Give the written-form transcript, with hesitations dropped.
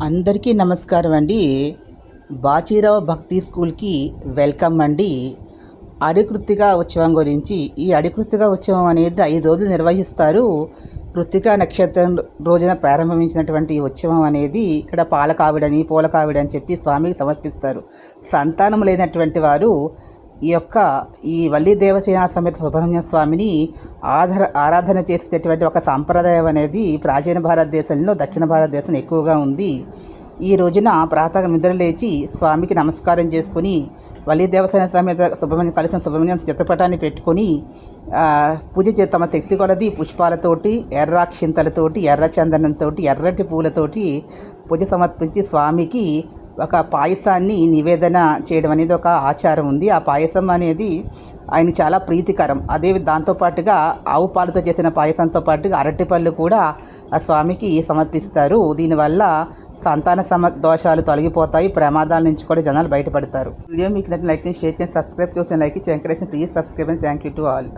అందరికీ నమస్కారం అండి. బాచీరావు భక్తి స్కూల్కి వెల్కమ్ అండి. అడికృత్తిక ఉత్సవం గురించి, ఈ అడికృత్తిక ఉత్సవం అనేది 5 రోజులు నిర్వహిస్తారు. కృత్తిక నక్షత్రం రోజున ప్రారంభించినటువంటి ఈ ఉత్సవం అనేది ఇక్కడ పాలకావిడని పూలకావిడ అని చెప్పి స్వామికి సమర్పిస్తారు. సంతానం లేనటువంటి వారు ఈ వల్లి దేవసేన సమేత సుబ్రహ్మణ్య స్వామిని ఆరాధన చేసేటటువంటి ఒక సాంప్రదాయం అనేది ప్రాచీన భారతదేశంలో, దక్షిణ భారతదేశంలో ఎక్కువగా ఉంది. ఈ రోజున ప్రాతः నిద్ర లేచి స్వామికి నమస్కారం చేసుకుని వల్లి దేవసేన సమేత సుబ్రహ్మణ్యం చిత్రపటాన్ని పెట్టుకొని పూజ తమ శక్తి కొలది పుష్పాలతోటి, ఎర్రాక్షింతలతోటి, ఎర్ర చందనంతో, ఎర్రటి పూలతోటి పూజ సమర్పించి స్వామికి ఒక పాయసాన్ని నివేదన చేయడం అనేది ఒక ఆచారం ఉంది. ఆ పాయసం అనేది ఆయన చాలా ప్రీతికరం. దాంతోపాటుగా ఆవు పాలతో చేసిన పాయసంతో పాటుగా అరటిపళ్ళు కూడా ఆ స్వామికి సమర్పిస్తారు. దీనివల్ల సంతాన దోషాలు తొలగిపోతాయి, ప్రమాదాల నుంచి కూడా జనాలు బయటపడతారు. వీడియో మీకు లైక్ చేసి షేర్ చేసి సబ్స్క్రైబ్ చేసిన లైక్ చేసి encourage please subscribe and thank you to all.